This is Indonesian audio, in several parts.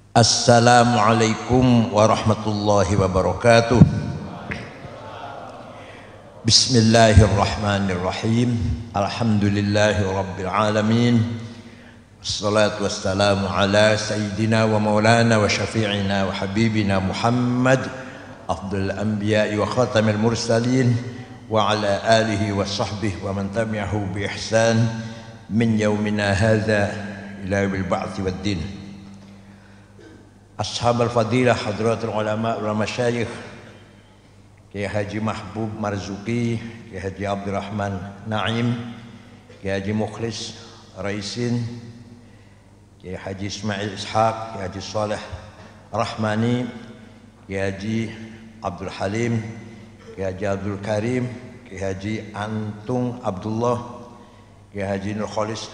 Assalamualaikum warahmatullahi wabarakatuh. Bismillahirrahmanirrahim. Alhamdulillahi rabbil alamin. Wassalatu wassalamu ala sayyidina wa maulana wa syafi'ina wa habibina Muhammad afdal anbiya'i wa khatamil mursalin wa ala alihi wa sahbihi wa man tabi'ahu bi ihsan min yaumina hadza ila yaumil ba'tsi wad din. Ashab al-fadilah, hadratul ulama wal masyayikh, Kiai Haji Mahbub Marzuki, Kiai Haji Abdurrahman Naim, Kiai Haji Mukhlis Raisin, Kiai Haji Ismail Ishaq, Kiai Haji Saleh Rahmani, Kiai Haji Abdul Halim, Kiai Haji Abdul Karim, Kiai Haji Antung Abdullah, Kiai Haji Nur Khalis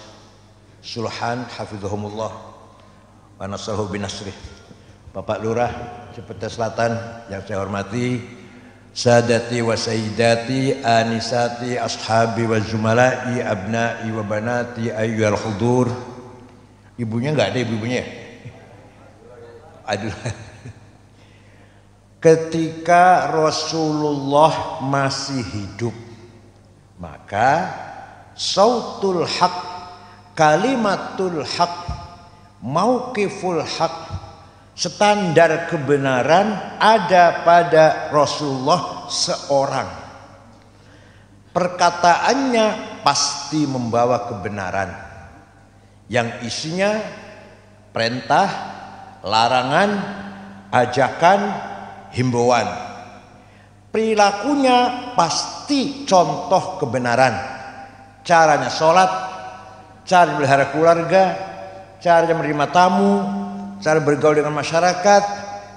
Sulhan hafizahumullah wa nasrahu binasrih. Bapak Lurah Cipete Selatan yang saya hormati, sadati wa sayyidati, anisati, ashabi wa zumala'i, abna'i wa banati, ayyuhal hudur. Ibunya enggak ada ibunya? Aduh. Ketika Rasulullah masih hidup, maka sautul haq, kalimatul haq, mauqiful haq, standar kebenaran ada pada Rasulullah seorang. Perkataannya pasti membawa kebenaran yang isinya perintah, larangan, ajakan, himbauan. Perilakunya pasti contoh kebenaran. Caranya sholat, cara melihara keluarga, cara menerima tamu, cara bergaul dengan masyarakat,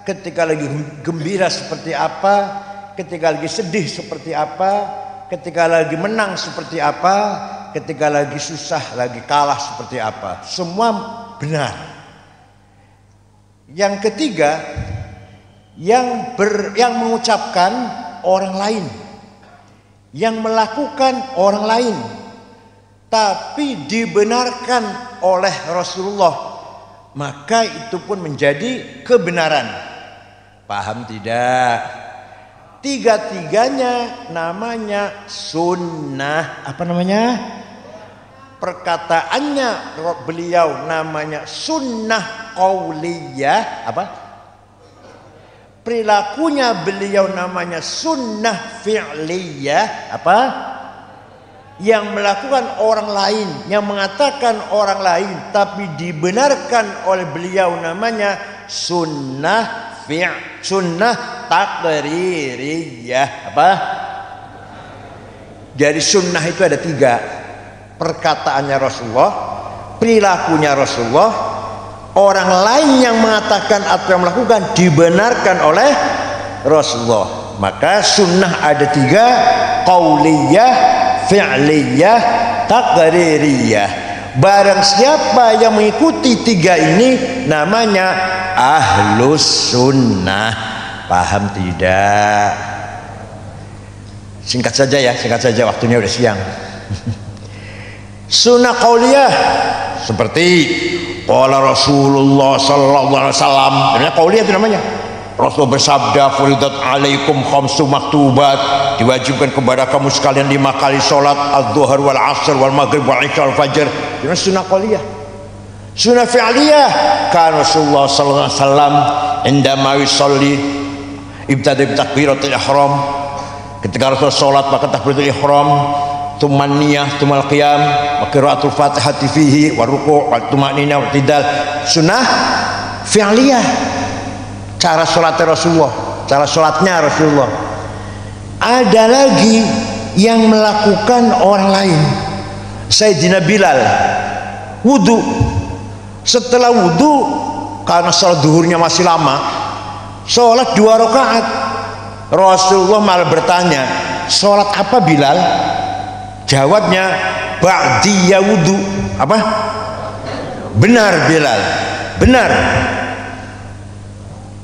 ketika lagi gembira seperti apa, ketika lagi sedih seperti apa, ketika lagi menang seperti apa, ketika lagi susah, lagi kalah seperti apa. Semua benar. Yang ketiga, yang mengucapkan orang lain, yang melakukan orang lain, tapi dibenarkan oleh Rasulullah, maka itu pun menjadi kebenaran. Paham tidak? Tiga-tiganya namanya sunnah. Apa namanya? Perkataannya beliau namanya sunnah qauliyah. Apa? Perilakunya beliau namanya sunnah fi'liyah. Apa? Yang melakukan orang lain, yang mengatakan orang lain, tapi dibenarkan oleh beliau namanya sunnah sunnah taqririyah. Apa? Jadi sunnah itu ada tiga: perkataannya Rasulullah, perilakunya Rasulullah, orang lain yang mengatakan atau yang melakukan dibenarkan oleh Rasulullah. Maka sunnah ada tiga: qauliyah, fi'liyah, taqririyah. Barang siapa yang mengikuti tiga ini namanya ahlus sunnah. Paham tidak? Singkat saja ya, singkat saja, waktunya udah siang. Sunnah qauliyah seperti qala Rasulullah sallallahu alaihi wasallam. Namanya qauliyah itu namanya. Rasul bersabda, furidat alaikum khamsu maktubat, diwajibkan kepada kamu sekalian 5 kali sholat, az-zuhar wal asr wal maghrib wal isya wal fajr. Ini sunnah qauliyah. Sunnah fi'liyah, kan Rasulullah sallallahu alaihi wasallam indama yusalli ibtada bi takbiratul ihram. Ketika Rasul sholat maka takbiratul ihram, tsumma niyah, tsumma qiyam, wa qiraatul fatihati fihi wa ruku' wa tumanina wa i'tidal. Sunnah fi'liyah. Cara sholatnya Rasulullah, cara sholatnya Rasulullah. Ada lagi yang melakukan orang lain. Sayyidina Bilal wudu, setelah wudu karena sholat duhurnya masih lama, sholat 2 rakaat. Rasulullah malah bertanya, sholat apa Bilal? Jawabnya, ba'diyya wudu. Apa? Benar Bilal, benar.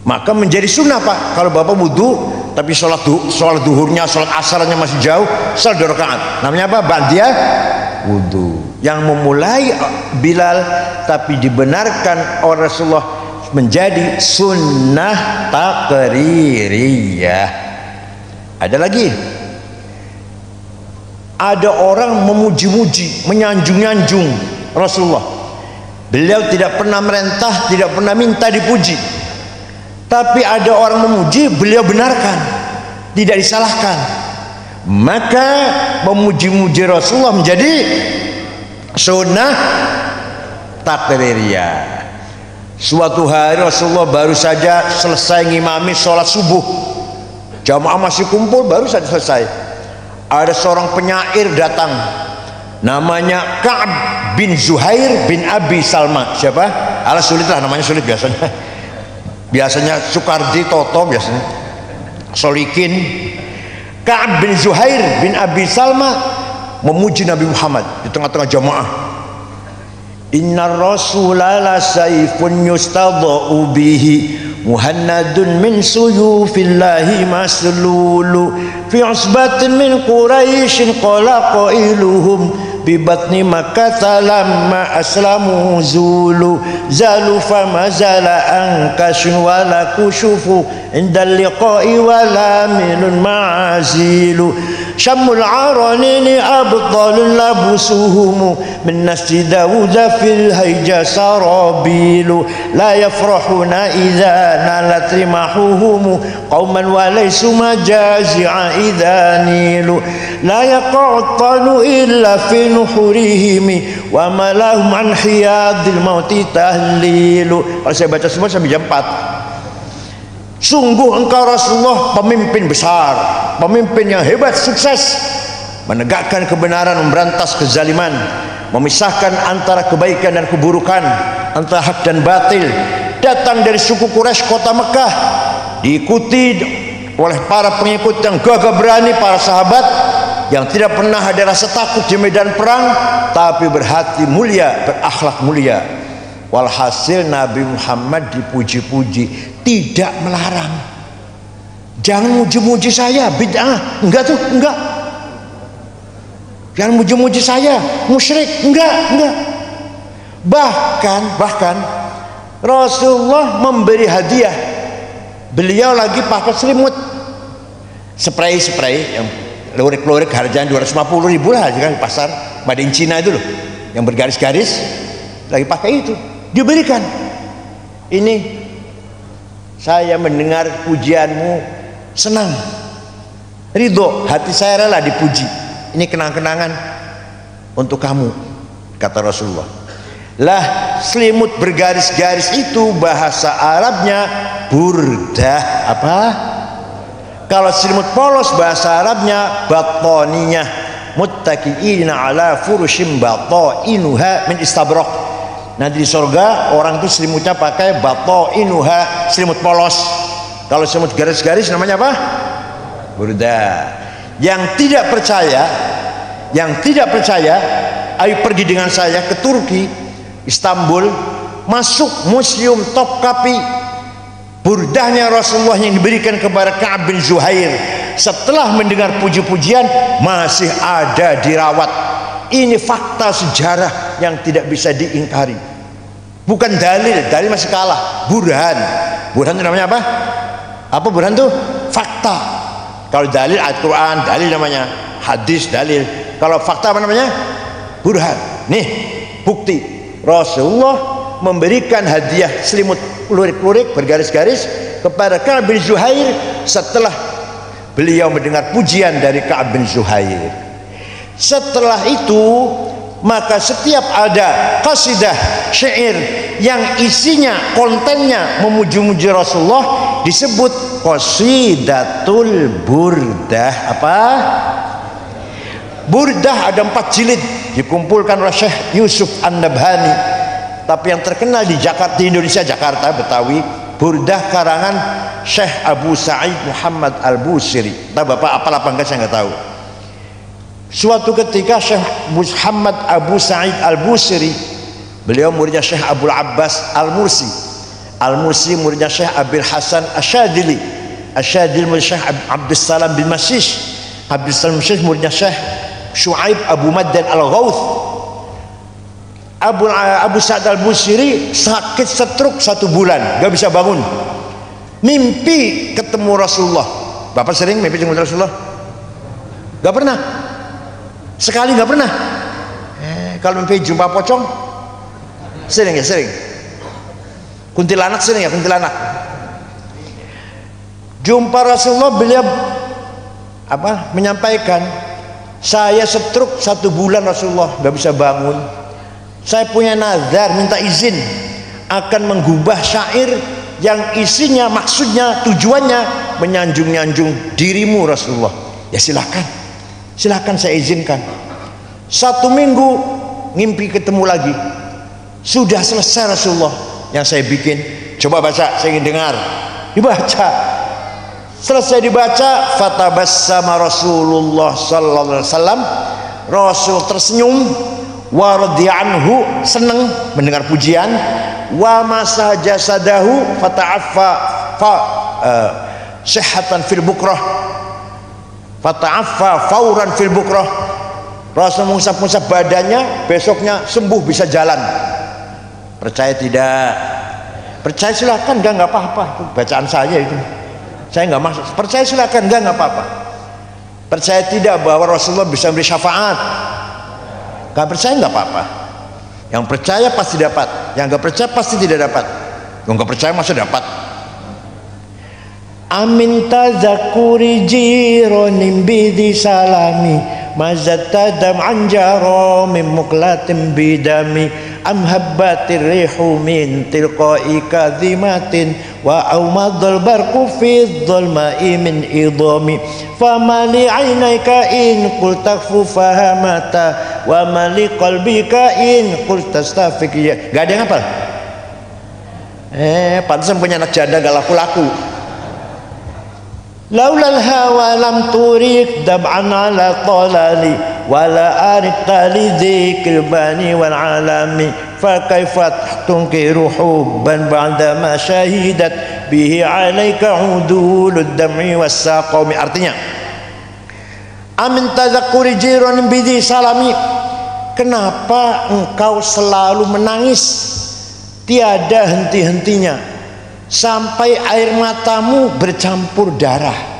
Maka menjadi sunnah Pak, kalau Bapak wudu tapi sholat duhurnya, sholat asarnya masih jauh, sholat 2 rakaat. Namanya apa? Ba'diyah wudu. Yang memulai Bilal tapi dibenarkan oleh Rasulullah menjadi sunnah takririyah. Ada lagi, ada orang memuji-muji, menyanjung-nyanjung Rasulullah. Beliau tidak pernah merentah, tidak pernah minta dipuji. Tapi ada orang memuji, beliau benarkan, tidak disalahkan. Maka memuji-muji Rasulullah menjadi sunnah takririyah. Suatu hari Rasulullah baru saja selesai ngimami sholat subuh, jamaah masih kumpul, baru saja selesai. Ada seorang penyair datang, namanya Ka'ab bin Zuhair bin Abi Salma. Siapa? Alah, sulit lah namanya, sulit biasanya. Biasanya Soekardi, Toto biasanya, Solikin. Ka'ab bin Zuhair bin Abi Salma memuji Nabi Muhammad di tengah-tengah jamaah. Inna rasula la sayfun yustadha'u bihi muhannadun min suyufillahi maslulu fi usbatin min quraishin qala qailuhum bi batni makkah lamma aslamu zulu zalu fama zala ankashun wala kushufu inda liqa'i wala minun ma'azilu syamul aranini abtalun labusuhumu min nasji dawuda fil hayja sarabilu la yafrahuna idha nalat rimahuhumu qauman walaysu majazi'a idha nilu la yaqa'tanu illa fi nuhurihimi wa malahum an hiyadil mauti tahlilu. Kalau saya baca semua sampai jam 4. Sungguh engkau Rasulullah pemimpin besar, pemimpin yang hebat, sukses, menegakkan kebenaran, memberantas kezaliman, memisahkan antara kebaikan dan keburukan, antara hak dan batil. Datang dari suku Quraisy kota Mekah, diikuti oleh para pengikut yang gagah berani, para sahabat yang tidak pernah ada rasa takut di medan perang, tapi berhati mulia, berakhlak mulia. Walhasil Nabi Muhammad dipuji-puji, tidak melarang. Jangan muji-muji saya, bid'ah, enggak tuh, enggak. Jangan muji-muji saya, musyrik, enggak. Bahkan Rasulullah memberi hadiah. Beliau lagi pakai selimut, spray yang lurik-lurik harganya 250.000 lah kan di pasar made in Cina itu loh, yang bergaris-garis, lagi pakai itu. Diberikan, ini saya mendengar pujianmu, senang, ridho, hati saya rela dipuji. Ini kenang-kenangan untuk kamu, kata Rasulullah. Lah, selimut bergaris-garis itu bahasa Arabnya burdah. Apa? Kalau selimut polos bahasa Arabnya batoniyah, muttaqiina ala furushim batoinuha min istabraq. Nanti di surga orang itu selimutnya pakai batoinuha, selimut polos. Kalau selimut garis-garis namanya apa? Burdah. Yang tidak percaya, ayo pergi dengan saya ke Turki, Istanbul, masuk museum Topkapi. Burdahnya Rasulullah yang diberikan kepada Ka'ab bin Zuhair, setelah mendengar puji-pujian masih ada dirawat. Ini fakta sejarah yang tidak bisa diingkari. Bukan dalil masih kalah. Burhan itu namanya apa? Apa burhan itu? Fakta. Kalau dalil ayat Quran, dalil namanya. Hadis, dalil. Kalau fakta apa namanya? Burhan. Nih bukti. Rasulullah memberikan hadiah selimut lurik-lurik bergaris-garis kepada Ka'ab bin Zuhair setelah beliau mendengar pujian dari Ka'ab bin Zuhair. Setelah itu maka setiap ada qasidah syair yang isinya, kontennya memuji-muji Rasulullah disebut qasidatul burdah. Apa? Burdah ada 4 jilid, dikumpulkan oleh Syekh Yusuf An-Nabhani. Tapi yang terkenal di Jakarta, di Indonesia, Jakarta, Betawi, burdah karangan Syekh Abu Sa'id Muhammad Al-Busiri. Entah Bapak apal apa enggak, saya enggak tahu. Suatu ketika Syekh Muhammad Abu Sa'id Al-Busiri, beliau muridnya Syekh Abdul Abbas Al-Mursi. Al-Mursi muridnya Syekh Abil Hasan Asyadili. Asyadili muridnya Syekh Abdul Salam bin Masyish. Abdul Salam bin Masyish muridnya Syekh Shu'aib Abu Maddan Al-Ghawth. Abu Sa'd al-Busiri sakit stroke 1 bulan, gak bisa bangun. Mimpi ketemu Rasulullah. Bapak sering mimpi ketemu Rasulullah? Gak pernah. Sekali gak pernah. Kalau mimpi jumpa pocong, sering ya, sering. Kuntilanak sering ya, kuntilanak. Jumpa Rasulullah, beliau menyampaikan, saya stroke 1 bulan Rasulullah, gak bisa bangun. Saya punya nazar, minta izin akan menggubah syair yang isinya, maksudnya, tujuannya menyanjung-nyanjung dirimu Rasulullah. Ya silakan, silakan, saya izinkan. 1 minggu ngimpi ketemu lagi. Sudah selesai Rasulullah yang saya bikin. Coba baca, saya ingin dengar. Dibaca. Selesai dibaca, fatabassama Rasulullah sallallahu alaihi wasallam. Rasul tersenyum, wa radhi'anhu, senang mendengar pujian, wa masa jasadahu fata'affa sihatan fil bukrah, fata'affa fauran fil bukrah. Rasul mengusap-usap badannya, besoknya sembuh, bisa jalan. Percaya tidak? Percaya silakan, enggak apa-apa, itu bacaan saya itu, saya enggak maksud. Percaya silakan, enggak apa-apa. Percaya tidak bahwa Rasulullah bisa beri syafaat? Gak percaya nggak apa-apa. Yang percaya pasti dapat, yang gak percaya pasti tidak dapat. Yang gak percaya masa dapat. Amin tazakuri jironim bidi salami mazatadam anjaro min muklatim bidami am habbatir rihu min tilqai kadhimatin wa aumadul barqu fi dhulma'i min idami famali aynayka in qul takfu fahamata wa mali qalbika in qul tastafik. Gak ada yang hafal? Pantesan punya anak janda gak laku-laku. Laulal hawa lam turik dab'an ala talali wala arita li dzikr bani wal alami fa kaifa tunkiru hubban ba'da ma syahidat bihi alaika udulud dam'i was saqami. Artinya, amin tadzakkuri jiran bidi salami, kenapa engkau selalu menangis tiada henti-hentinya sampai air matamu bercampur darah?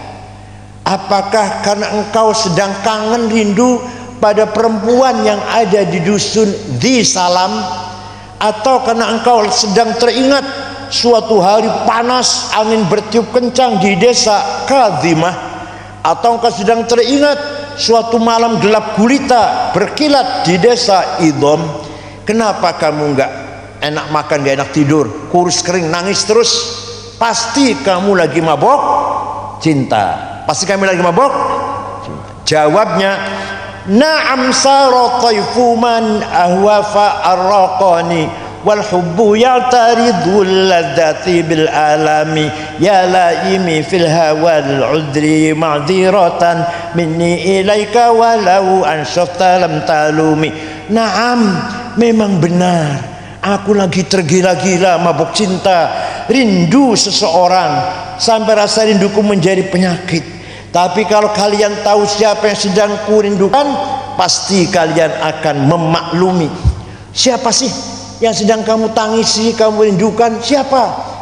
Apakah karena engkau sedang kangen rindu pada perempuan yang ada di dusun di Salam, atau karena engkau sedang teringat suatu hari panas angin bertiup kencang di desa Kadhimah, atau engkau sedang teringat suatu malam gelap gulita berkilat di desa Idham? Kenapa kamu enggak enak makan, gak enak tidur, kurus kering, nangis terus? Pasti kamu lagi mabok cinta. Pasti kami lagi mabok cinta. Jawabnya, na'am sara taifu man ahwafa arraqani wal hubbu ya'taridul ladzati bil alami ya laimi fil hawal udri ma'dziratan minni ilaika walau ansafta lam talumi. Na'am, memang benar, aku lagi tergila-gila mabuk cinta, rindu seseorang sampai rasa rinduku menjadi penyakit. Tapi kalau kalian tahu siapa yang sedang kurindukan, pasti kalian akan memaklumi. Siapa sih yang sedang kamu tangisi, kamu rindukan? Siapa?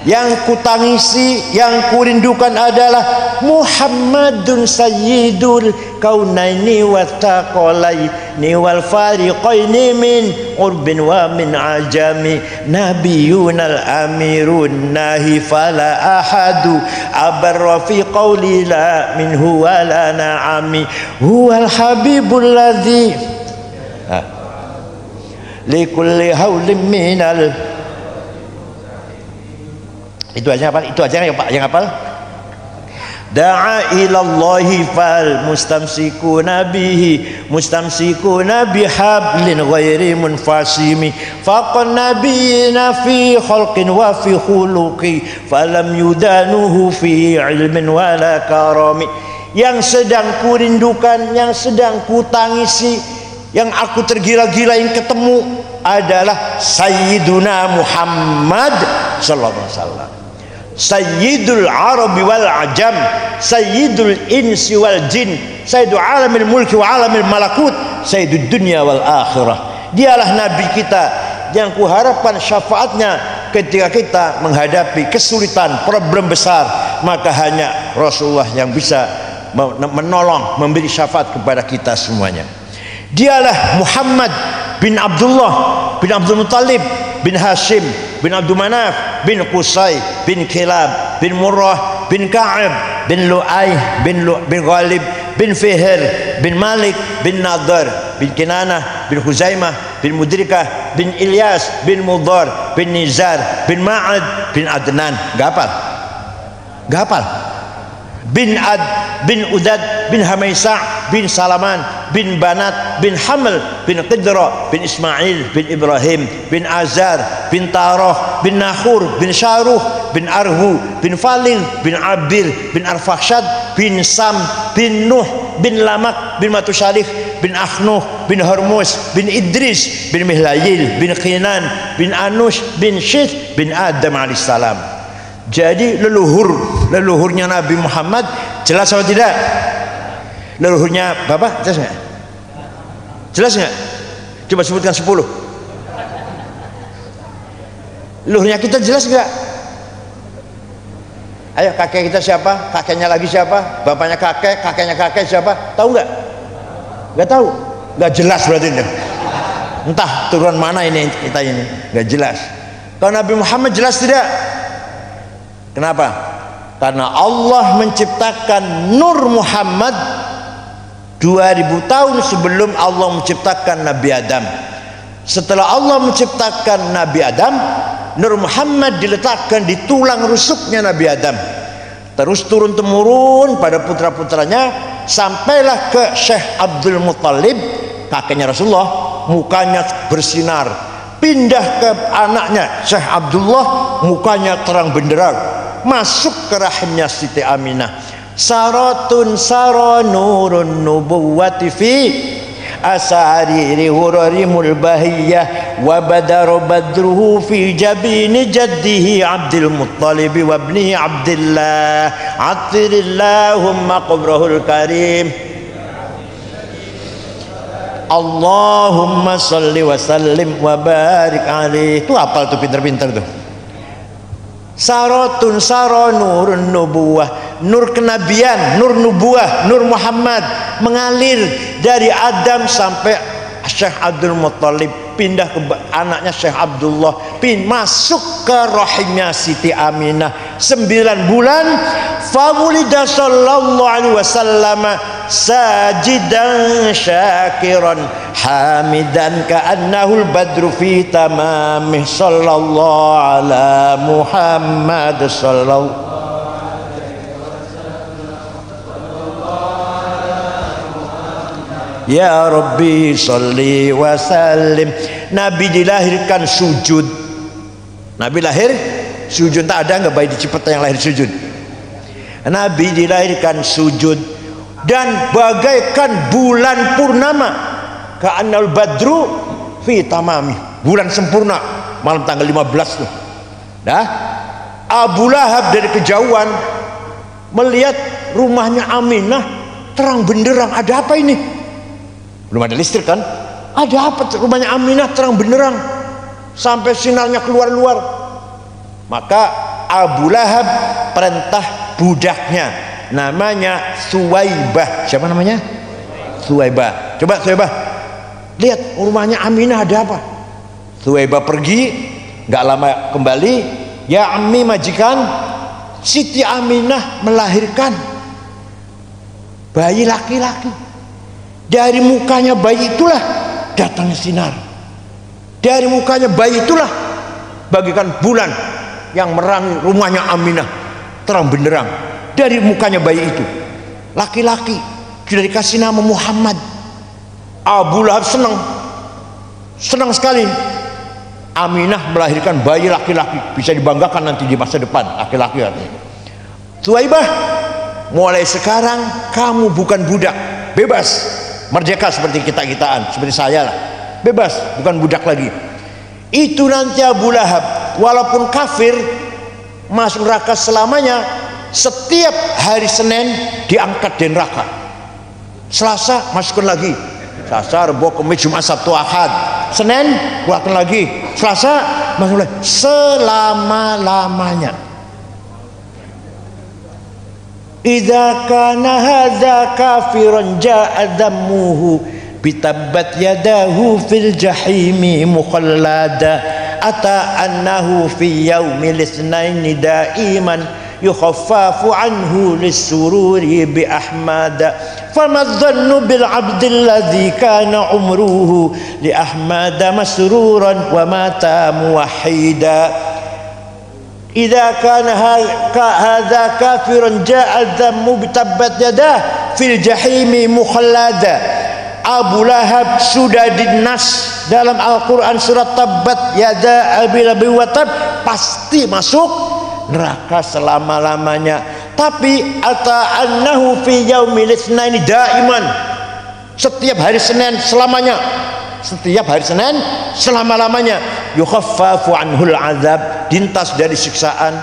Yang kutangisi, yang kurindukan adalah Muhammadun sayyidul kaunaini wa taqalaini wal fariqaini min urbin wa min ajami nabiyunal amirun nahi fala ahadu abarra fi qawli la minhu wa la na'ami huwal habibul ladzi likulli hawlim minal. Itu aja apa? Itu aja yang Pak yang hafal. Da'a ilallahi fal mustamsikuna bihi mustamsikuna bihablin ghairi munfasimi faqan nabiyina fi khalqin wa fi khuluqi falam yudanuhu fi ilmin wala karami. Yang sedang kurindukan, yang sedang kutangisi, yang aku tergila-gila yang ketemu adalah Sayyiduna Muhammad sallallahu alaihi wasallam, Sayyidul Arabi wal Ajam, Sayyidul Insi wal Jin, Sayyidul Alamil Mulki wa Alamil Malakut, Sayyidul Dunya wal Akhirah. Dialah Nabi kita yang kuharapkan syafaatnya ketika kita menghadapi kesulitan, problem besar. Maka hanya Rasulullah yang bisa menolong, memberi syafaat kepada kita semuanya. Dialah Muhammad bin Abdullah bin Abdul Muttalib bin Hashim bin Abdul Manaf bin Qusay bin Kilab bin Murrah bin Ka'ab bin Lu'ay bin Ghalib bin Fihr bin Malik bin Nadar bin Kinanah bin Huzaimah bin Mudrikah bin Ilyas bin Mudhar bin Nizar bin Ma'ad bin Adnan. Gapal bin Ad bin Udad bin Hamaisa bin Salaman bin Banat bin Haml bin Qidra bin Ismail bin Ibrahim bin Azar bin Tarah bin Nahur bin Syaruh bin Arhu bin Falil bin Abir bin Arfakhshad bin Sam bin Nuh bin Lamak bin Matusalih bin Akhnuh bin Hormuz bin Idris bin Mihlayil bin Khinan bin Anush bin Syith bin Adam alaihissalam. Jadi leluhurnya Nabi Muhammad jelas atau tidak? Leluhurnya Bapak jelas nggak? Jelas nggak? Coba sebutkan 10. Leluhurnya kita jelas nggak? Ayo, kakek kita siapa? Kakeknya lagi siapa? Bapaknya kakek, kakeknya kakek siapa? Tahu nggak? Nggak tahu. Nggak jelas berarti ini. Entah turunan mana ini kita ini. Nggak jelas. Kalau Nabi Muhammad jelas tidak? Kenapa? Karena Allah menciptakan Nur Muhammad 2000 tahun sebelum Allah menciptakan Nabi Adam. Setelah Allah menciptakan Nabi Adam, Nur Muhammad diletakkan di tulang rusuknya Nabi Adam. Terus turun temurun pada putra-putranya, sampailah ke Syekh Abdul Muttalib, kakeknya Rasulullah, mukanya bersinar. Pindah ke anaknya Syekh Abdullah, mukanya terang benderang. Masuk ke rahimnya Siti Aminah. Saratun sara nurun nubuwati fi asariri hurarimul bahiyah wa badar badruhu fi jabini jaddihi Abdul Muttalib wa ibni Abdillah atirillahumma qabrahul karim. Allahumma salli wa sallim wa barik alaih. Itu hafal tuh, pinter-pinter tuh. Saratun sara nurun nubuwah, nur kenabian, nur nubuwah, nur Muhammad mengalir dari Adam sampai Syekh Abdul Muttalib, pindah ke anaknya Syekh Abdullah, masuk ke rahimnya Siti Aminah 9 bulan. Fawulida sallallahu alaihi wasallam sajidan syakiran hamidan ka'annahul badru fi tamamih sallallahu ala Muhammad sallallahu. Ya Rabbi salli wa sallim. Nabi dilahirkan sujud. Nabi lahir sujud. Tak ada nggak bayi di Cipete yang lahir sujud. Nabi dilahirkan sujud dan bagaikan bulan purnama, ka'annal badru fi tamami, bulan sempurna malam tanggal 15 tuh. Dah Abu Lahab dari kejauhan melihat rumahnya Aminah terang benderang. Ada apa ini? Belum ada listrik kan? Ada apa rumahnya Aminah terang benderang sampai sinarnya keluar-luar? Maka Abu Lahab perintah budaknya namanya Suwaibah. Siapa namanya? Suwaibah. Coba Suwaibah, lihat rumahnya Aminah ada apa? Suwaibah pergi, nggak lama kembali. Ya Ammi, majikan, Siti Aminah melahirkan bayi laki-laki. Dari mukanya bayi itulah datangnya sinar. Dari mukanya bayi itulah bagikan bulan yang merangi rumahnya Aminah terang benderang. Dari mukanya bayi itu laki-laki sudah dikasih nama Muhammad. Abu Lahab senang sekali. Aminah melahirkan bayi laki-laki, bisa dibanggakan nanti di masa depan, laki-laki artinya. Suwaibah, mulai sekarang kamu bukan budak, bebas, merdeka seperti kita-kitaan, seperti saya lah, bebas, bukan budak lagi. Itu nanti Abu Lahab walaupun kafir masuk neraka selamanya. Setiap hari Senin diangkat di neraka, Selasa masukkan lagi, Selasa, Rabu, Kamis, Jumat, Sabtu, Ahad, Senin keluarkan lagi, Selasa masuk lagi, selama-lamanya. Idza kana hadza kafiran ja'a dhammuhu bitabbat yadahu fil jahimi mukhallada ata annahu fi yaumil itsnaini daiman yukhaffafu anhu lis-sururi bi ahmada fama dhannu bil 'abdil ladzi kana umruhu li ahmada masruran wa mata muwahhida. Idza kana hadza kafiran ja'a dhammu bitabbat yadah fil jahimi mukhallada. Abu Lahab sudah dinas dalam Al-Quran surat Tabbat yada Abi Lahab wa tab, pasti masuk neraka selama-lamanya. Tapi ata annahu fi yaumil itsnaini daiman, setiap hari Senin selamanya, setiap hari Senin selama-lamanya. Yukhaffafu anhul azab, dintas dari siksaan.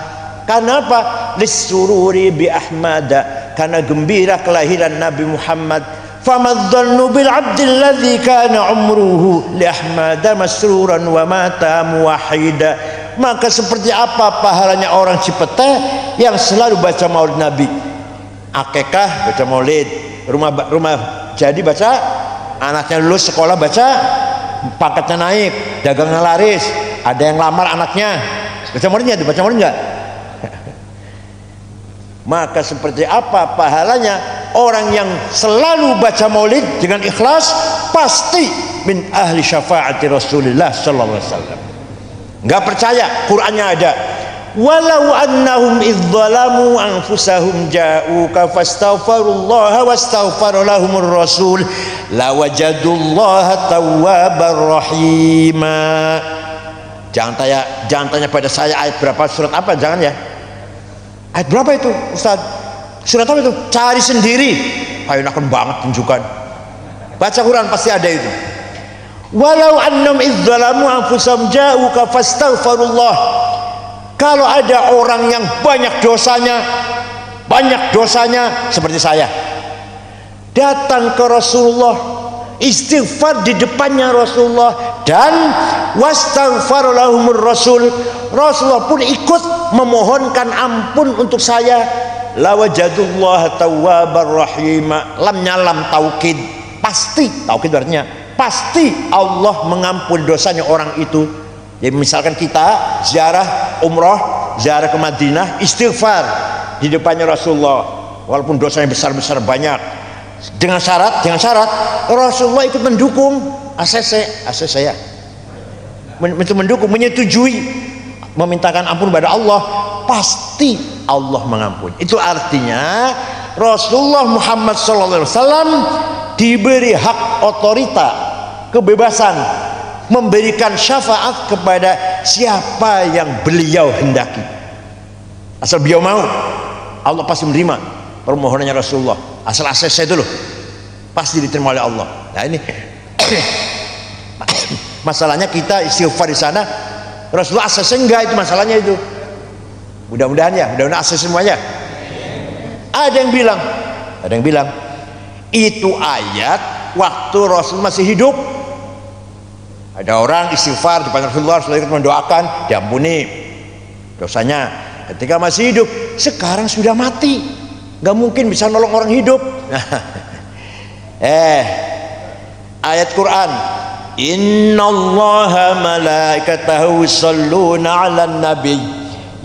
Karena apa? Lissururi bi ahmada, karena gembira kelahiran Nabi Muhammad. Famadzannu bil abdil ladzi kana umruhu li ahmada masruran wa mata muwahhida. Maka seperti apa pahalanya orang Cipete yang selalu baca maulid Nabi? Akekah baca maulid, rumah jadi baca, anaknya lulus sekolah baca, pangkatnya naik, dagangnya laris, ada yang lamar anaknya, baca maulidnya itu, baca maulid enggak? Maka seperti apa pahalanya orang yang selalu baca maulid dengan ikhlas, pasti min ahli syafaati Rasulullah sallallahu alaihi wasallam. Enggak percaya, Qur'annya ada. Walau annahum idzalamu anfusahum ja'uka fastaghfirullaha wastaghfara lahumur rasul lawajadullaha tawwabar rahima. Jangan tanya pada saya ayat berapa, surat apa, jangan ya. Ayat berapa itu Ustaz? Surat apa itu? Cari sendiri. Ayo enakan banget tunjukkan. Baca Quran pasti ada itu. Walau annahum idzalamu anfusahum ja'uka fastaghfirullah. Kalau ada orang yang banyak dosanya seperti saya, datang ke Rasulullah, istighfar di depannya Rasulullah, dan wastaghfar lahumur rasul, Rasulullah pun ikut memohonkan ampun untuk saya, lawajadullah tawwabar rahima. Lamnya lam taukid, pasti, taukid artinya pasti Allah mengampuni dosanya orang itu. Jadi misalkan kita ziarah umroh, ziarah ke Madinah, istighfar di depannya Rasulullah, walaupun dosanya besar-besar banyak, dengan syarat Rasulullah ikut mendukung, ACC saya itu mendukung, menyetujui, memintakan ampun pada Allah, pasti Allah mengampuni. Itu artinya Rasulullah Muhammad SAW diberi hak otorita, kebebasan memberikan syafaat kepada siapa yang beliau hendaki. Asal beliau mau, Allah pasti menerima permohonannya Rasulullah. Asal ACC itu loh, pasti diterima oleh Allah. Nah ini masalahnya, kita istighfar di sana, Rasulullah ACC enggak, itu masalahnya itu. Mudah-mudahan ya, mudah-mudahan ACC semuanya. Ada yang bilang itu ayat waktu Rasul masih hidup. Ada orang istighfar di depan Rasulullah, Rasulullah ikut mendoakan diampuni dosanya ketika masih hidup. Sekarang sudah mati, nggak mungkin bisa nolong orang hidup. Ayat Quran, innallaha malaikatahu yusholluna 'alan nabiy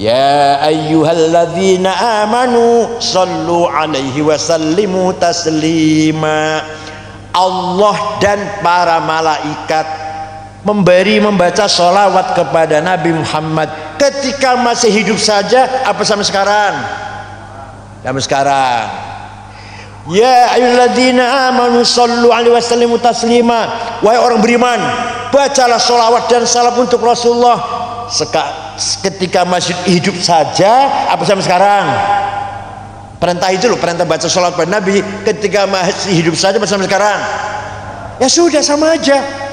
ya ayyuhalladzina amanu shallu 'alaihi wa sallimu taslima. Allah dan para malaikat membaca sholawat kepada Nabi Muhammad ketika masih hidup saja, apa sampai sekarang? Sampai sekarang. Ya ayyuhalladzina amanu shallu 'alaihi wa sallimu taslima. Wahai orang beriman, bacalah sholawat dan salam untuk Rasulullah ketika masih hidup saja, apa sampai sekarang? Perintah itu loh, perintah baca sholawat pada Nabi ketika masih hidup saja, apa sampai sekarang? Ya sudah, sama aja.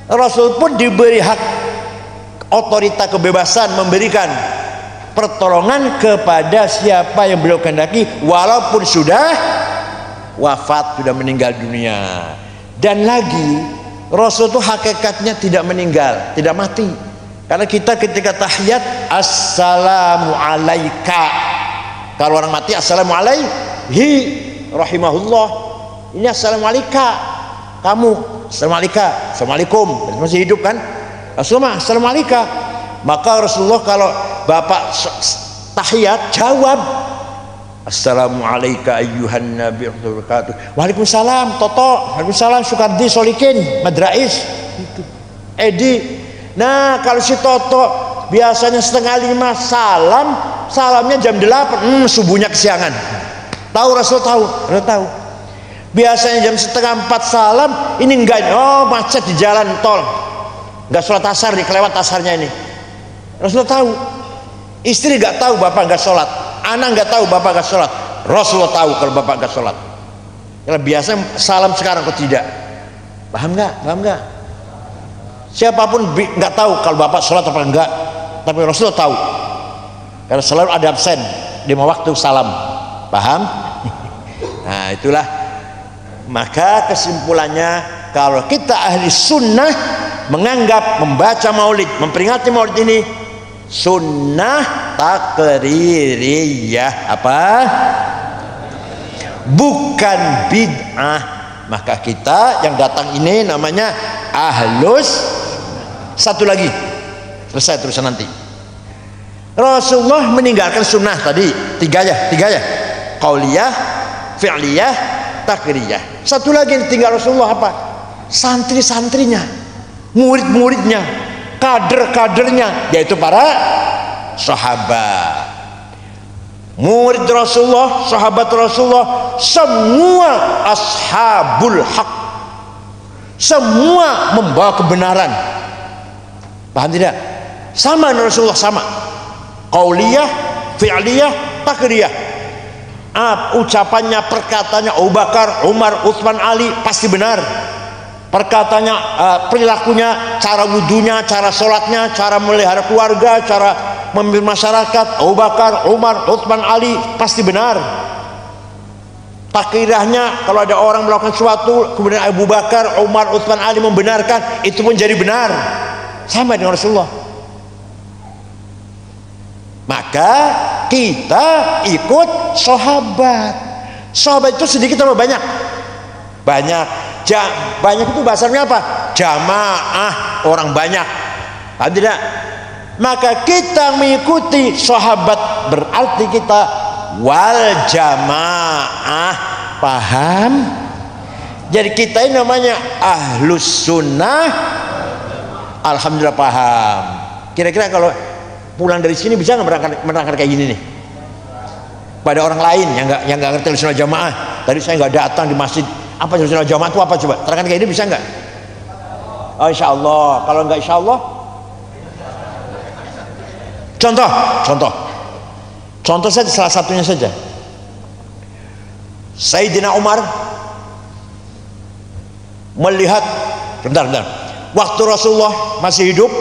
Rasul pun diberi hak otorita, kebebasan memberikan pertolongan kepada siapa yang beliau kehendaki, walaupun sudah wafat, sudah meninggal dunia. Dan lagi Rasul itu hakikatnya tidak meninggal, tidak mati. Karena kita ketika tahiyat assalamu alaika, kalau orang mati assalamu alaihi rahimahullah, ini assalamu alaika, kamu assalamu alaika, assalamualaikum, masih hidup kan? Rasulullah assalamu alaika. Maka Rasulullah kalau bapak tahiyat jawab assalamu alaika ayyuhan nabi wabarakatuh. Waalaikumsalam Toto, waalaikumsalam Sukardi Solikin Madrais Edi. Nah kalau si Toto biasanya 4:30 salamnya jam 8, subuhnya kesiangan. Tahu Rasul tahu. Biasanya jam 3:30 salam, ini enggak, oh macet di jalan tol, enggak sholat asar, kelewat asarnya ini. Rasul tahu. Istri enggak tahu bapak enggak sholat, anak enggak tahu bapak enggak sholat, Rasulullah tahu kalau bapak enggak sholat. Kalau biasa salam sekarang kok tidak, paham nggak? Siapapun nggak tahu kalau bapak sholat apa enggak, tapi Rasulullah tahu karena selalu ada absen 5 waktu salam, paham? Nah itulah, maka kesimpulannya kalau kita ahli sunnah menganggap membaca maulid, memperingati maulid ini sunnah takririyah, apa? Bukan bid'ah. Maka kita yang datang ini namanya ahlus. Satu lagi, selesai terusan nanti. Rasulullah meninggalkan sunnah tadi tiga ya, qauliyah, fi'liyah, takriyah. Satu lagi yang tinggal Rasulullah apa? Santri-santrinya, murid-muridnya, kader-kadernya, yaitu para sahabat. Murid Rasulullah, sahabat Rasulullah, semua ashabul haq, semua membawa kebenaran. Paham tidak? Sama Rasulullah, sama qauliyah, fi'liyah, takriyah. Ucapannya, perkataannya Abu Bakar, Umar, Utsman, Ali pasti benar. Perkataannya, perilakunya, cara wudunya, cara sholatnya, cara melihara keluarga, cara memimpin masyarakat, Abu Bakar, Umar, Utsman, Ali pasti benar. Takriyahnya, kalau ada orang melakukan sesuatu kemudian Abu Bakar, Umar, Utsman, Ali membenarkan, itu pun jadi benar. Sama dengan Rasulullah. Maka kita ikut sahabat. Sahabat itu sedikit atau banyak? Banyak. Banyak itu bahasanya apa? Jamaah, orang banyak. Paham tidak? Maka kita mengikuti sahabat berarti kita wal jamaah. Paham? Jadi kita ini namanya ahlus sunnah. Alhamdulillah paham. Kira-kira kalau pulang dari sini bisa nggak menerangkan kayak gini nih pada orang lain yang nggak ngerti sunnah jamaah? Tadi saya nggak datang di masjid. Apa sunnah jamaah itu apa, coba terangkan kayak ini bisa nggak? Oh, insya Allah. Kalau nggak insya Allah, contoh saja, salah satunya saja. Sayyidina Umar melihat, bentar, waktu Rasulullah masih hidup,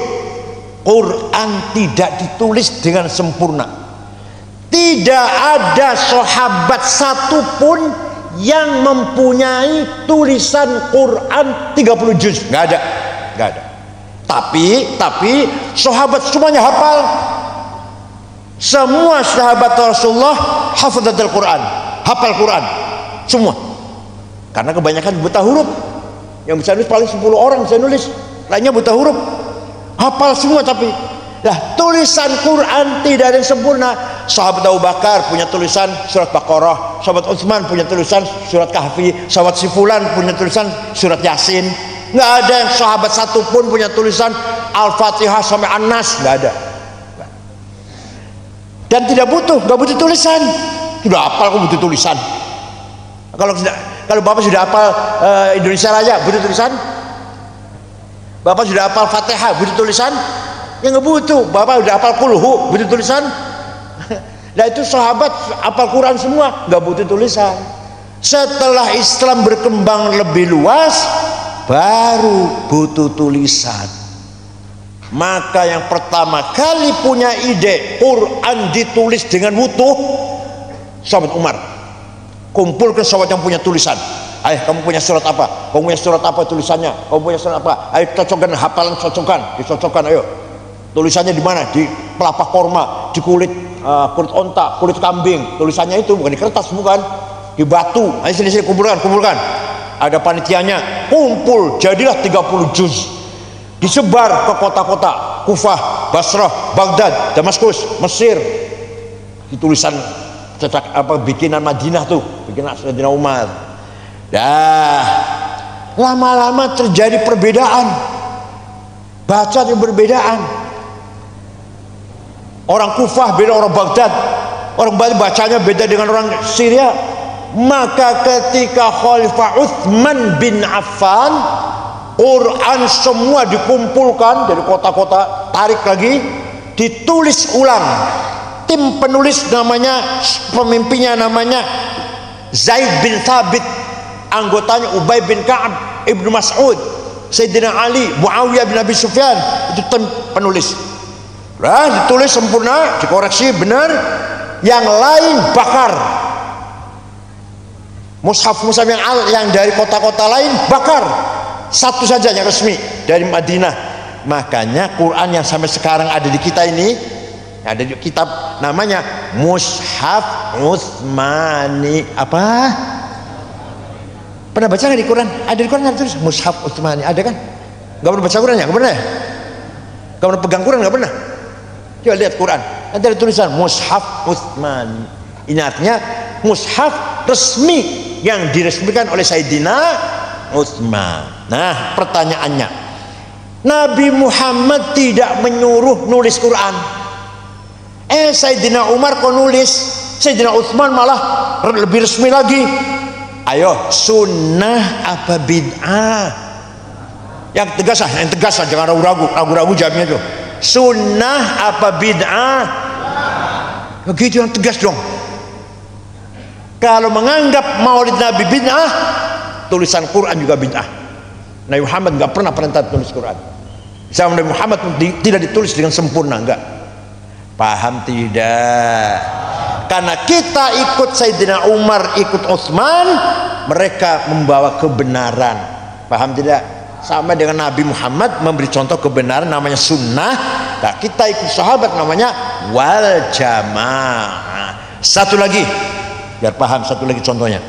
Quran tidak ditulis dengan sempurna. Tidak ada sahabat satupun yang mempunyai tulisan Quran 30 juz, nggak ada. Tapi sahabat semuanya hafal. Semua sahabat Rasulullah hafazatul Quran, hafal Quran semua. Karena kebanyakan buta huruf. Yang bisa nulis paling 10 orang bisa nulis, lainnya buta huruf. Hafal semua. Tapi tulisan Quran tidak ada yang sempurna. Sahabat Abu Bakar punya tulisan surat Baqarah, sahabat Utsman punya tulisan surat Kahfi, sahabat si fulan punya tulisan surat Yasin. Nggak ada yang sahabat satupun punya tulisan Al-Fatihah sampai An-Nas, nggak ada. Dan nggak butuh tulisan. Sudah hafal kok butuh tulisan. Kalau Bapak sudah hafal Indonesia Raya, butuh tulisan? Bapak sudah hafal Fatihah, butuh tulisan? Ya nggak butuh. Bapak sudah hafal Qulhu, butuh tulisan? Nah itu sahabat hafal Quran semua, nggak butuh tulisan. Setelah Islam berkembang lebih luas, baru butuh tulisan. Maka yang pertama kali punya ide Quran ditulis dengan utuh, sahabat Umar. Kumpul ke sahabat yang punya tulisan. Ayo kamu punya surat apa? Kamu punya surat apa tulisannya? Kamu punya surat apa? Ayo cocokkan, hafalan cocokkan, dicocokkan. Ayo. Tulisannya di mana? Di pelapak korma, di kulit onta, kulit kambing. Tulisannya itu bukan di kertas, bukan di batu. Ayo sini kumpulkan. Ada panitianya, kumpul, jadilah 30 juz. Disebar ke kota-kota Kufah, Basrah, Baghdad, Damaskus, Mesir. Di tulisan cetak bikinan Madinah tuh, bikinan Sayyidina Umar. Lama-lama terjadi perbedaan, bacaan yang berbedaan. Orang Kufah beda orang Baghdad, orang Baghdad bacanya beda dengan orang Syria. Maka ketika Khalifah Utsman bin Affan, Quran semua dikumpulkan dari kota-kota, tarik lagi, ditulis ulang. Tim penulis pemimpinnya namanya Zaid bin Thabit, anggotanya Ubay bin Ka'ab, Ibnu Mas'ud, Sayyidina Ali, Muawiyah bin Abi Sufyan. Itu tim penulis. Ditulis sempurna, dikoreksi benar, yang lain bakar. Mushaf yang dari kota-kota lain bakar, satu saja yang resmi dari Madinah. Makanya Quran yang sampai sekarang ada di kita ini, ada di kitab namanya Mushaf Utsmani. Apa? Pernah baca nggak di Quran? Ada di Quran terus Mushaf Utsmani, ada kan? Gak pernah baca Quran ya? Gak pernah ya? Gak pernah pegang Quran? Gak pernah? Coba lihat Quran, nanti ada tulisan Mushaf Utsmani. Ini artinya mushaf resmi yang diresmikan oleh Sayyidina Utsman. Nah, pertanyaannya, Nabi Muhammad tidak menyuruh nulis Quran. Sayyidina Umar kok nulis, Sayyidina Utsman malah lebih resmi lagi. Ayo, sunnah apa bid'ah? Yang tegas lah, jangan ragu-ragu jawabnya tuh. Sunnah apa bid'ah? Begitu yang tegas dong. Kalau menganggap maulid Nabi bid'ah, tulisan Quran juga bid'ah. Nabi Muhammad nggak pernah perintah tulis Quran. Zaman Nabi Muhammad tidak ditulis dengan sempurna, enggak. Paham tidak? Karena kita ikut Sayyidina Umar, ikut Utsman, mereka membawa kebenaran. Paham tidak? Sama dengan Nabi Muhammad memberi contoh kebenaran namanya sunnah. Nah, kita ikut sahabat namanya wal jamaah. Satu lagi, biar paham, satu lagi contohnya.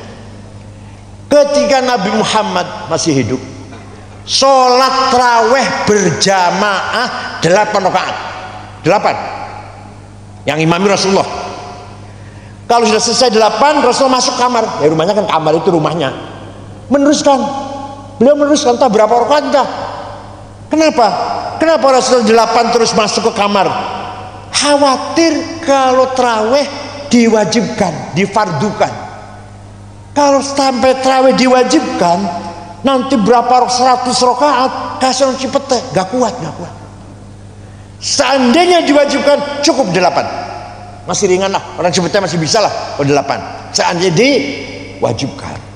Ketika Nabi Muhammad masih hidup, sholat taraweh berjamaah 8 rakaat. 8 yang imami Rasulullah. Kalau sudah selesai 8, Rasulullah masuk kamar. Ya, rumahnya kan kamar itu rumahnya. Beliau meneruskan entah berapa rakaat entah. Kenapa Rasulullah 8 terus masuk ke kamar? Khawatir kalau taraweh diwajibkan, difardukan. Kalau sampai tarawih diwajibkan, nanti berapa 100 rakaat kasih orang Cipete, gak kuat. Seandainya diwajibkan cukup 8, masih ringan lah, orang Cipete masih bisa lah. 8 seandainya diwajibkan.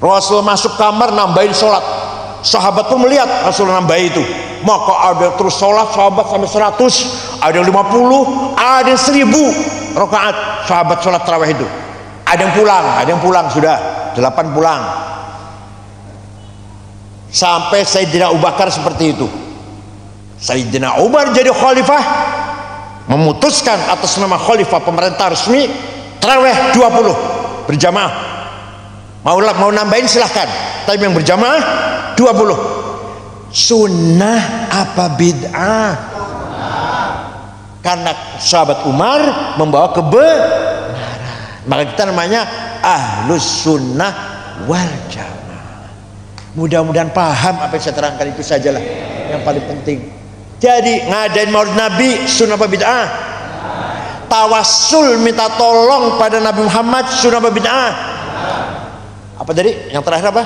Rasul masuk kamar nambahin sholat, sahabat pun melihat Rasul nambahin itu, maka ada terus sholat sahabat sampai 100, ada yang 50, ada yang 1000 rakaat sahabat sholat tarawih itu. Ada yang pulang sudah 8 pulang. Sampai Sayyidina Abu Bakar seperti itu. Sayyidina Umar jadi khalifah, memutuskan atas nama khalifah pemerintah resmi tarawih 20 berjamaah. Mau nambahin silahkan, tapi yang berjamaah 20. Sunnah apa bid'ah? Karena sahabat Umar membawa kebenaran, maka kita namanya ahlus sunnah wal jamaah. Mudah-mudahan paham apa yang saya terangkan, itu sajalah yang paling penting. Jadi ngadain maulid Nabi sunnah apa bid'ah? Tawassul minta tolong pada Nabi Muhammad sunnah apa bid'ah? Apa tadi? Yang terakhir apa?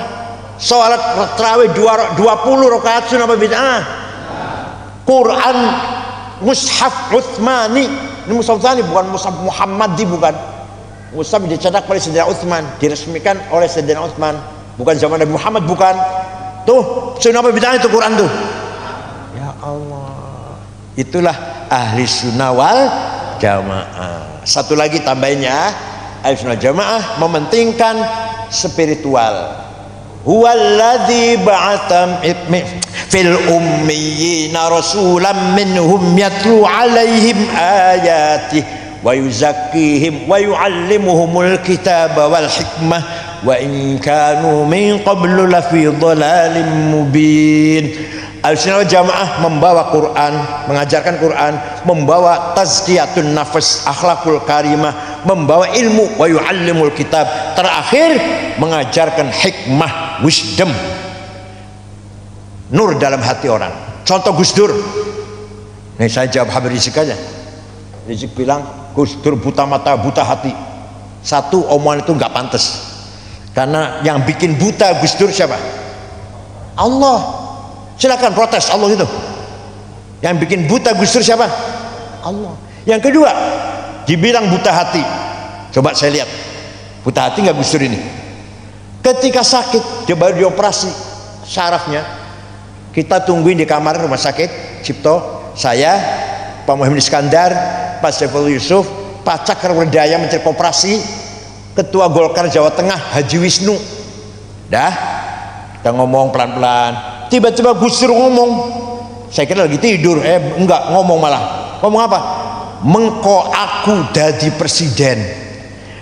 Salat tarawih 20 rakaat sunnah apa bid'ah? Quran Mushaf Utsmani, ini Mushaf Utsmani bukan Mushaf Muhammadi, bukan. Mushaf dicetak oleh Sayyidina Utsman, diresmikan oleh Sayyidina Utsman, bukan zaman Nabi Muhammad, bukan. Tuh, sunnah apa bid'ah itu Quran tuh. Ya Allah. Itulah ahli sunnah wal jamaah. Satu lagi tambahinnya, ahli sunnah jamaah mementingkan spiritual, huwallazi ba'atha fil ummiyina rasulan minhum yatlu alaihim ayatihi wa yuzakkihim wa yu'allimuhumul kitaba wal hikmah wa in kanu min qablu lafi dhalalin mubin. Al-Sunnah wal Jamaah membawa Quran, mengajarkan Quran, membawa tazkiyatun nafs, akhlakul karimah, membawa ilmu, wa yu'allimul kitab, terakhir mengajarkan hikmah, wisdom, nur dalam hati orang. Contoh Gus Dur. Nih saya jawab Habib Rizik aja. Rizik bilang Gus Dur buta mata, buta hati. Satu, omongan itu nggak pantas. Karena yang bikin buta Gus Dur siapa? Allah. Silakan protes Allah itu. Yang bikin buta Gus Dur siapa? Allah. Yang kedua, dibilang buta hati. Coba saya lihat, buta hati nggak Gus Dur ini? Ketika sakit, dia baru dioperasi syarafnya, kita tungguin di kamar rumah sakit Cipto, saya, Pak Muhammad Iskandar, Pak Saiful Yusuf, Pak Cakar Werdaya Menteri Koperasi, Ketua Golkar Jawa Tengah Haji Wisnu. Dah, kita ngomong pelan-pelan. Tiba-tiba Gus Dur ngomong, saya kira lagi tidur, enggak, ngomong malah. Ngomong apa? Mengko aku jadi presiden,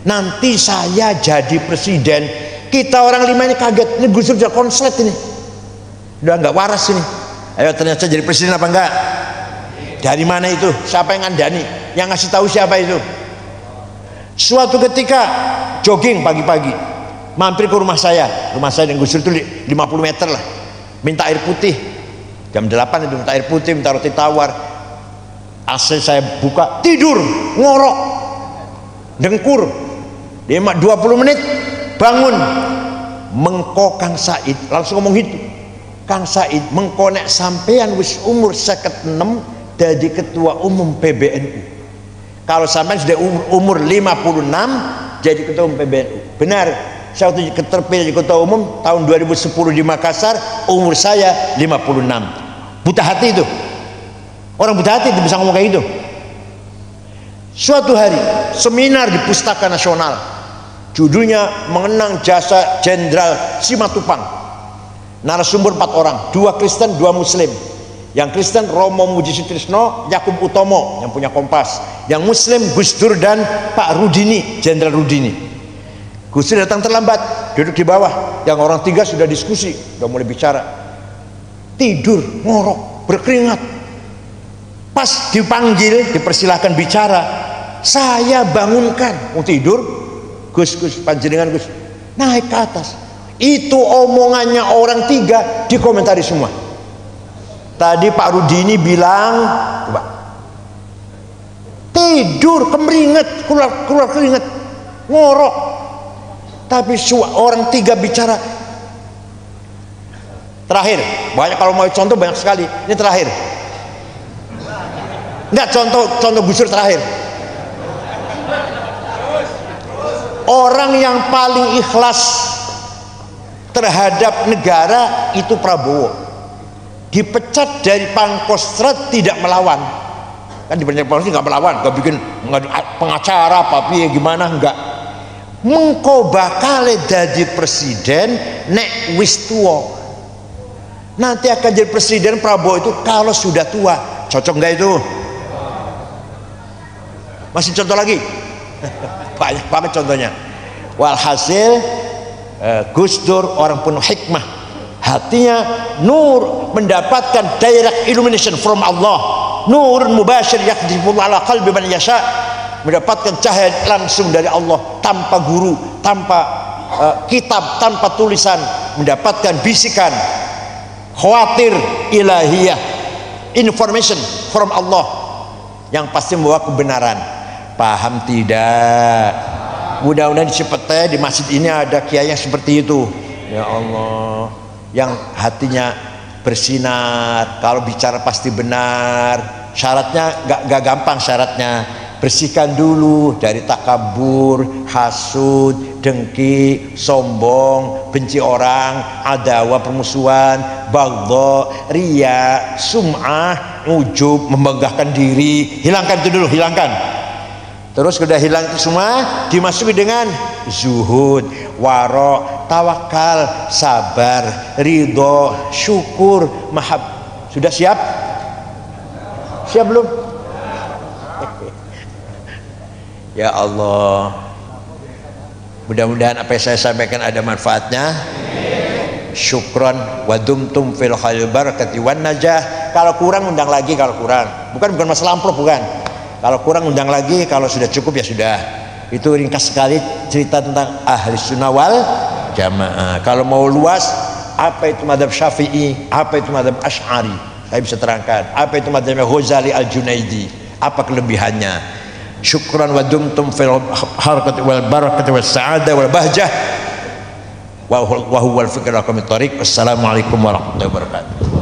nanti saya jadi presiden. Kita orang lima ini kaget, ini Gus Dur udah konslet ini, udah enggak waras ini. Ayo ternyata jadi presiden apa enggak? Dari mana itu? Siapa yang ngandani? Yang ngasih tahu siapa itu? Suatu ketika jogging pagi-pagi, mampir ke rumah saya dan Gus Dur itu 50 meter lah. Minta air putih, jam 8 itu minta air putih, minta roti tawar. AC saya buka, tidur, ngorok, dengkur. Dia 20 menit bangun. Mengko Kang Said langsung ngomong gitu. Kang Said mengko nek sampean wis umur 56 jadi ketua umum PBNU. Kalau sampean sudah umur 56 jadi ketua umum PBNU. Benar. Saya waktu terpilih ketua umum tahun 2010 di Makassar, umur saya 56. Buta hati itu. Orang buta hati itu bisa ngomong kayak gitu. Suatu hari seminar di Pustaka Nasional, judulnya mengenang jasa Jenderal Simatupang. Narasumber 4 orang, 2 Kristen, 2 Muslim. Yang Kristen Romo Muji Sutrisno, Yakub Utomo yang punya Kompas. Yang Muslim Gus Dur dan Pak Rudini, Jenderal Rudini. Gus Dur datang terlambat, duduk di bawah. Yang orang 3 sudah diskusi, sudah mulai bicara. Tidur, ngorok, berkeringat. Pas dipanggil, dipersilahkan bicara, saya bangunkan. Mau tidur, Gus panjenengan Gus, naik ke atas. Itu omongannya orang 3 dikomentari semua. Tadi Pak Rudini bilang, coba, tidur, kemeringet, keluar keringet, ngorok. Tapi orang 3 bicara. Terakhir, banyak, kalau mau contoh banyak sekali. Ini terakhir. Enggak, contoh Gus Dur terakhir. Orang yang paling ikhlas terhadap negara itu Prabowo. Dipecat dari Pangkostrat tidak melawan. Kan di banyak Pangkostrat nggak melawan, nggak bikin pengacara apa gimana, enggak. Mengko bakal jadi presiden nek wis tua. Nanti akan jadi presiden Prabowo itu kalau sudah tua. Cocok nggak itu? Masih contoh lagi? Banyak banget contohnya. Walhasil Gus Dur orang penuh hikmah, hatinya nur, mendapatkan direct illumination from Allah, nurun mubashir yakdifullah ala qalbi man yasha, mendapatkan cahaya langsung dari Allah, tanpa guru, tanpa kitab, tanpa tulisan, mendapatkan bisikan khawatir ilahiyah, information from Allah yang pasti membawa kebenaran. Paham tidak? Mudah-mudahan di Cipete, di masjid ini ada kiai yang seperti itu. Ya Allah, yang hatinya bersinar, kalau bicara pasti benar. Syaratnya gak gampang syaratnya. Bersihkan dulu dari takabur, hasud, dengki, sombong, benci orang, adawa, permusuhan, baghdha, riya, sum'ah, ujub, membanggakan diri. Hilangkan itu dulu, hilangkan. Terus sudah hilang itu semua, dimasuki dengan zuhud, warok, tawakal, sabar, ridho, syukur, mahab. Sudah siap? Siap belum? Ya Allah, mudah-mudahan apa yang saya sampaikan ada manfaatnya. Syukron wa dumtum fil khairil barakati wan najah. Kalau kurang undang lagi, kalau kurang. Bukan masalah amplop, bukan. Kalau kurang undang lagi, kalau sudah cukup ya sudah. Itu ringkas sekali cerita tentang ahli sunnah wal jamaah. Kalau mau luas, apa itu madhab Syafi'i, apa itu madhab Asy'ari, saya bisa terangkan. Apa itu madhab Ghazali Al-Junaidi, apa kelebihannya. Syukran wa dumtum fil harakati wal barakati was sa'adah wal bahjah wa huwal fikr al-qamit tariq. Wassalamualaikum warahmatullahi wabarakatuh.